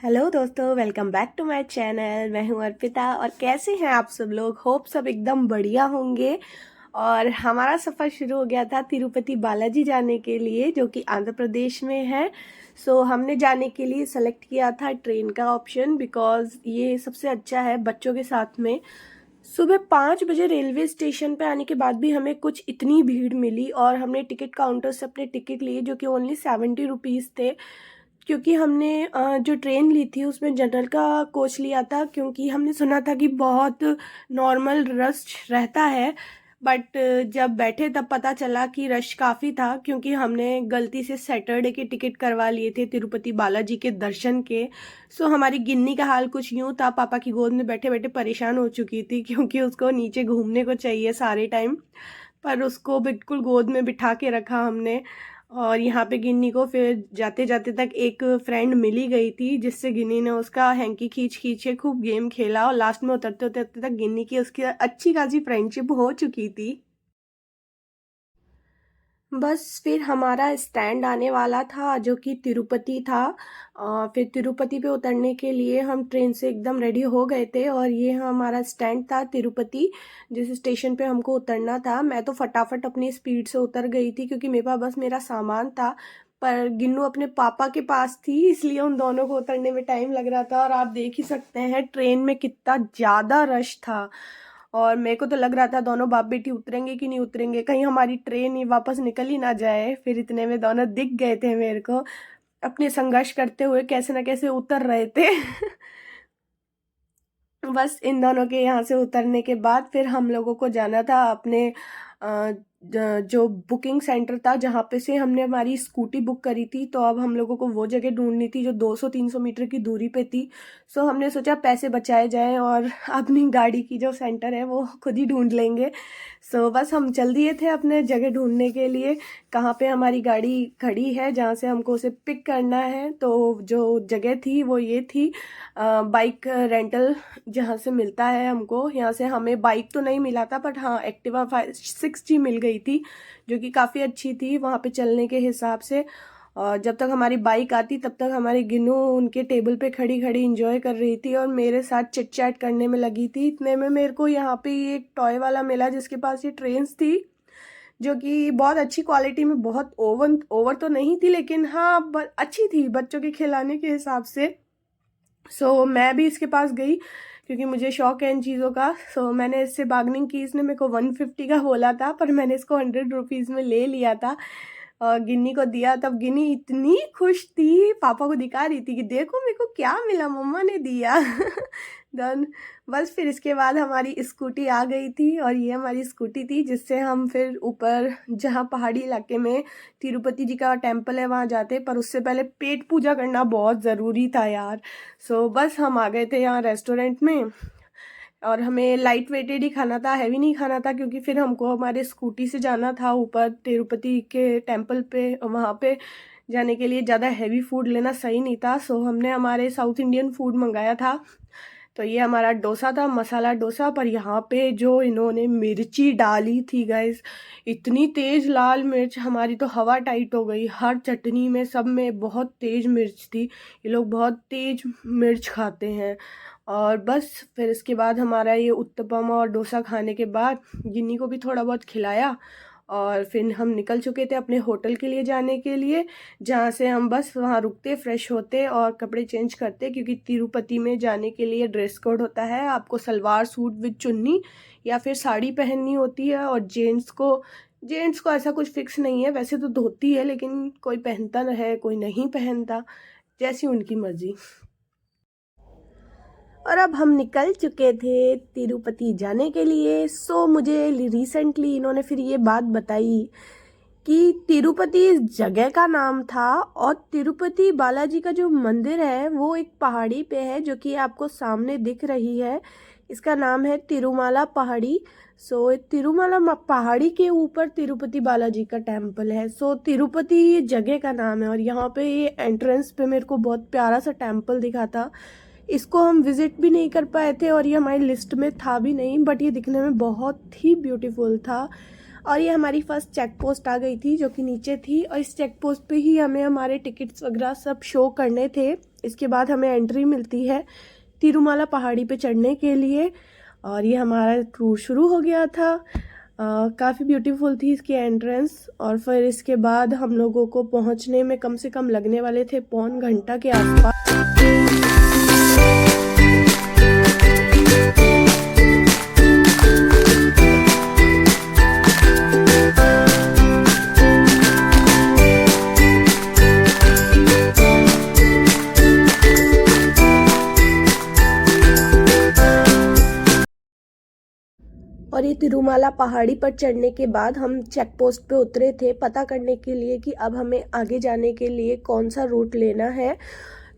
Hello दोस्तों, welcome back to my channel. मैं हूं अर्पिता और कैसे हैं आप सब लोग। होप सब एकदम बढ़िया होंगे। और हमारा सफ़र शुरू हो गया था तिरुपति बालाजी जाने के लिए, जो कि आंध्र प्रदेश में है। हमने जाने के लिए सेलेक्ट किया था ट्रेन का ऑप्शन, बिकॉज़ ये सबसे अच्छा है बच्चों के साथ में। सुबह 5 बजे रेलवे स्टेशन पे आने के बाद भी हमें कुछ इतनी भीड़ मिली और हमने टिकट काउंटर से अपने टिकट लिए, जो कि ओनली 70 रुपीज़ थे। क्योंकि हमने जो ट्रेन ली थी उसमें जनरल का कोच लिया था, क्योंकि हमने सुना था कि बहुत नॉर्मल रश रहता है। बट जब बैठे तब पता चला कि रश काफ़ी था, क्योंकि हमने गलती से सैटरडे के टिकट करवा लिए थे तिरुपति बालाजी के दर्शन के। हमारी गिन्नी का हाल कुछ यूँ था, पापा की गोद में बैठे बैठे परेशान हो चुकी थी, क्योंकि उसको नीचे घूमने को चाहिए सारे टाइम। पर उसको बिल्कुल गोद में बिठा के रखा हमने। और यहाँ पे गिन्नी को फिर जाते जाते तक एक फ्रेंड मिली गई थी, जिससे गिन्नी ने उसका हैंकी खींच खींच के खूब गेम खेला और लास्ट में उतरते उतरते तक गिन्नी की उसकी अच्छी खासी फ्रेंडशिप हो चुकी थी। बस फिर हमारा स्टैंड आने वाला था, जो कि तिरुपति था। फिर तिरुपति पे उतरने के लिए हम ट्रेन से एकदम रेडी हो गए थे और ये हमारा स्टैंड था तिरुपति, जिस स्टेशन पे हमको उतरना था। मैं तो फटाफट अपनी स्पीड से उतर गई थी, क्योंकि मेरे पास बस मेरा सामान था। पर गिन्नू अपने पापा के पास थी, इसलिए उन दोनों को उतरने में टाइम लग रहा था। और आप देख ही सकते हैं ट्रेन में कितना ज़्यादा रश था। और मेरे को तो लग रहा था दोनों बाप बेटी उतरेंगे कि नहीं उतरेंगे, कहीं हमारी ट्रेन ही वापस निकल ही ना जाए। फिर इतने में दोनों दिख गए थे मेरे को, अपने संघर्ष करते हुए कैसे ना कैसे उतर रहे थे। बस इन दोनों के यहाँ से उतरने के बाद फिर हम लोगों को जाना था अपने जो बुकिंग सेंटर था, जहाँ पे से हमने हमारी स्कूटी बुक करी थी। तो अब हम लोगों को वो जगह ढूंढनी थी जो 200-300 मीटर की दूरी पे थी। हमने सोचा पैसे बचाए जाएं और अपनी गाड़ी की जो सेंटर है वो खुद ही ढूंढ लेंगे। बस हम चल दिए थे अपने जगह ढूंढने के लिए, कहाँ पे हमारी गाड़ी खड़ी है, जहाँ से हमको उसे पिक करना है। तो जो जगह थी वो ये थी, बाइक रेंटल जहाँ से मिलता है हमको। यहाँ से हमें बाइक तो नहीं मिला था, बट हाँ एक्टिवा 6G मिल गई थी, जो कि काफ़ी अच्छी थी वहाँ पे चलने के हिसाब से। और जब तक हमारी बाइक आती तब तक हमारी गिनू उनके टेबल पे खड़ी खड़ी इंजॉय कर रही थी और मेरे साथ चिट चैट करने में लगी थी। इतने में मेरे को यहाँ पे एक टॉय वाला मिला, जिसके पास ये ट्रेन्स थी, जो कि बहुत अच्छी क्वालिटी में, बहुत ओवर ओवर तो नहीं थी, लेकिन हाँ अच्छी थी बच्चों के खिलाने के हिसाब से। मैं भी इसके पास गई, क्योंकि मुझे शौक है इन चीज़ों का। मैंने इससे बार्गनिंग की। इसने मेरे को 150 का बोला था, पर मैंने इसको 100 रुपीज़ में ले लिया था। और गिन्नी को दिया, तब गिन्नी इतनी खुश थी, पापा को दिखा रही थी कि देखो मेरे को क्या मिला, मम्मा ने दिया। देन बस फिर इसके बाद हमारी स्कूटी आ गई थी, और ये हमारी स्कूटी थी जिससे हम फिर ऊपर, जहाँ पहाड़ी इलाके में तिरुपति जी का टेम्पल है वहाँ जाते। पर उससे पहले पेट पूजा करना बहुत ज़रूरी था यार। बस हम आ गए थे यहाँ रेस्टोरेंट में। और हमें लाइट वेटेड ही खाना था, हैवी नहीं खाना था, क्योंकि फिर हमको हमारे स्कूटी से जाना था ऊपर तिरुपति के टेम्पल पे। वहाँ पे जाने के लिए ज़्यादा हैवी फूड लेना सही नहीं था। हमने हमारे साउथ इंडियन फूड मंगाया था। तो ये हमारा डोसा था, मसाला डोसा। पर यहाँ पे जो इन्होंने मिर्ची डाली थी गाइस, इतनी तेज़ लाल मिर्च, हमारी तो हवा टाइट हो गई। हर चटनी में, सब में बहुत तेज़ मिर्च थी। ये लोग बहुत तेज़ मिर्च खाते हैं। और बस फिर इसके बाद हमारा ये उत्तपम और डोसा खाने के बाद गिन्नी को भी थोड़ा बहुत खिलाया। और फिर हम निकल चुके थे अपने होटल के लिए जाने के लिए, जहाँ से हम बस वहाँ रुकते, फ्रेश होते और कपड़े चेंज करते, क्योंकि तिरुपति में जाने के लिए ड्रेस कोड होता है। आपको सलवार सूट विद चुन्नी या फिर साड़ी पहननी होती है। और जेंट्स को ऐसा कुछ फिक्स नहीं है, वैसे तो धोती है, लेकिन कोई पहनता है कोई नहीं पहनता, जैसी उनकी मर्जी। और अब हम निकल चुके थे तिरुपति जाने के लिए। मुझे रिसेंटली इन्होंने फिर ये बात बताई कि तिरुपति इस जगह का नाम था, और तिरुपति बालाजी का जो मंदिर है वो एक पहाड़ी पे है, जो कि आपको सामने दिख रही है। इसका नाम है तिरुमाला पहाड़ी। तिरुमाला पहाड़ी के ऊपर तिरुपति बालाजी का टेम्पल है। तिरुपति ये जगह का नाम है। और यहाँ पे ये एंट्रेंस पे मेरे को बहुत प्यारा सा टेम्पल दिखा था। इसको हम विज़िट भी नहीं कर पाए थे और ये हमारी लिस्ट में था भी नहीं, बट ये दिखने में बहुत ही ब्यूटीफुल था। और ये हमारी फर्स्ट चेक पोस्ट आ गई थी जो कि नीचे थी, और इस चेक पोस्ट पे ही हमें हमारे टिकट्स वगैरह सब शो करने थे। इसके बाद हमें एंट्री मिलती है तिरुमाला पहाड़ी पे चढ़ने के लिए, और ये हमारा टूर शुरू हो गया था। काफ़ी ब्यूटीफुल थी इसकी एंट्रेंस। और फिर इसके बाद हम लोगों को पहुंचने में कम से कम लगने वाले थे 1.25 घंटा के आसपास। और ये तिरुमाला पहाड़ी पर चढ़ने के बाद हम चेक पोस्ट पे उतरे थे पता करने के लिए कि अब हमें आगे जाने के लिए कौन सा रूट लेना है।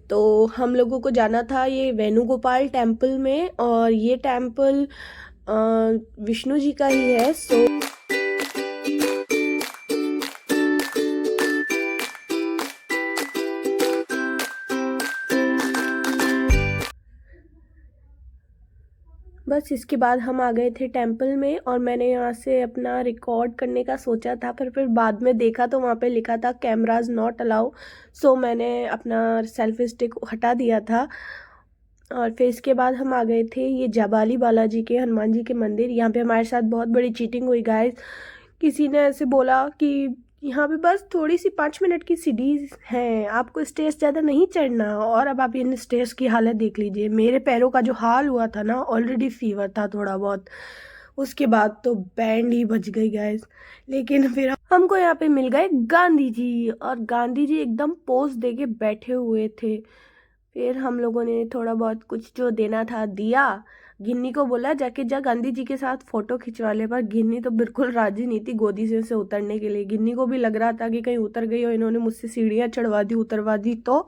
तो हम लोगों को जाना था ये वेणुगोपाल टेम्पल में, और ये टेम्पल विष्णु जी का ही है। सो बस इसके बाद हम आ गए थे टेम्पल में, और मैंने यहाँ से अपना रिकॉर्ड करने का सोचा था, पर फिर बाद में देखा तो वहाँ पे लिखा था कैमराज नॉट अलाउ। सो मैंने अपना सेल्फी स्टिक हटा दिया था। और फिर इसके बाद हम आ गए थे ये जाबाली बालाजी के हनुमान जी के मंदिर। यहाँ पे हमारे साथ बहुत बड़ी चीटिंग हुई गाइस। किसी ने ऐसे बोला कि यहाँ पे बस थोड़ी सी 5 मिनट की सीढ़ी हैं, आपको स्टेज ज़्यादा नहीं चढ़ना। और अब आप इन स्टेज की हालत देख लीजिए, मेरे पैरों का जो हाल हुआ था ना, ऑलरेडी फीवर था थोड़ा बहुत, उसके बाद तो बैंड ही बज गई गैस। लेकिन फिर हमको यहाँ पे मिल गए गांधी जी, और गांधी जी एकदम पोज दे के बैठे हुए थे। फिर हम लोगों ने थोड़ा बहुत कुछ जो देना था दिया। गिन्नी को बोला जाके जा गांधी जी के साथ फोटो खिंचवा ले, पर गिन्नी तो बिल्कुल राजी नहीं थी गोदी से उतरने के लिए। गिन्नी को भी लग रहा था कि कहीं उतर गई हो, इन्होंने मुझसे सीढ़ियाँ चढ़वा दी उतरवा दी तो।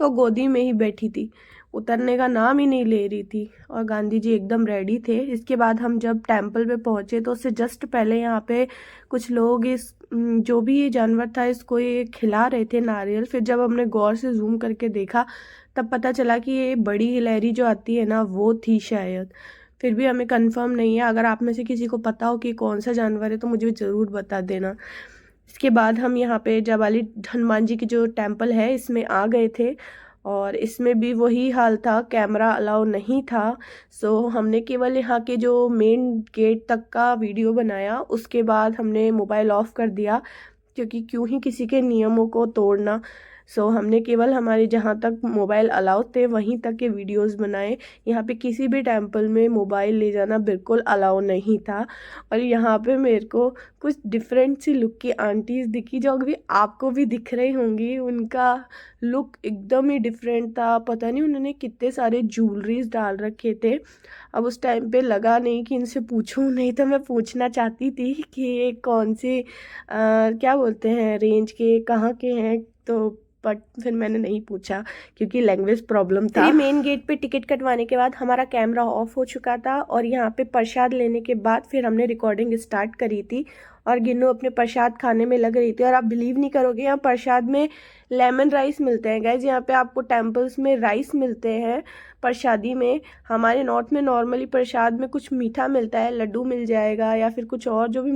सो गोदी में ही बैठी थी, उतरने का नाम ही नहीं ले रही थी। और गांधी जी एकदम रेडी थे। इसके बाद हम जब टेम्पल पे पहुंचे तो उससे जस्ट पहले यहाँ पे कुछ लोग इस जो भी ये जानवर था इसको ये खिला रहे थे नारियल। फिर जब हमने गौर से जूम करके देखा तब पता चला कि ये बड़ी गिलहरी जो आती है ना वो थी शायद। फिर भी हमें कंफर्म नहीं है, अगर आप में से किसी को पता हो कि कौन सा जानवर है तो मुझे ज़रूर बता देना। इसके बाद हम यहाँ पे जाबाली हनुमान जी की जो टेम्पल है इसमें आ गए थे, और इसमें भी वही हाल था, कैमरा अलाउ नहीं था। सो हमने केवल यहाँ के जो मेन गेट तक का वीडियो बनाया, उसके बाद हमने मोबाइल ऑफ कर दिया क्योंकि क्यों ही किसी के नियमों को तोड़ना। सो हमने केवल हमारे जहाँ तक मोबाइल अलाउ थे वहीं तक के वीडियोस बनाए। यहाँ पे किसी भी टेम्पल में मोबाइल ले जाना बिल्कुल अलाउ नहीं था। और यहाँ पे मेरे को कुछ डिफरेंट सी लुक की आंटीज दिखी जो भी आपको भी दिख रही होंगी। उनका लुक एकदम ही डिफरेंट था, पता नहीं उन्होंने कितने सारे ज्वेलरीज डाल रखे थे। अब उस टाइम पे लगा नहीं कि इनसे पूछूं, नहीं तो मैं पूछना चाहती थी कि ये कौन से क्या बोलते हैं रेंज के कहाँ के हैं, तो बट फिर मैंने नहीं पूछा क्योंकि लैंग्वेज प्रॉब्लम था। मेन गेट पे टिकट कटवाने के बाद हमारा कैमरा ऑफ हो चुका था, और यहाँ पे प्रसाद लेने के बाद फिर हमने रिकॉर्डिंग स्टार्ट करी थी। और गिन्नू अपने प्रसाद खाने में लग रही थी। और आप बिलीव नहीं करोगे, यहाँ प्रसाद में लेमन राइस मिलते हैं गाइज। यहाँ पे आपको टेम्पल्स में राइस मिलते हैं प्रसादी में। हमारे नॉर्थ में नॉर्मली प्रसाद में कुछ मीठा मिलता है, लड्डू मिल जाएगा या फिर कुछ और जो भी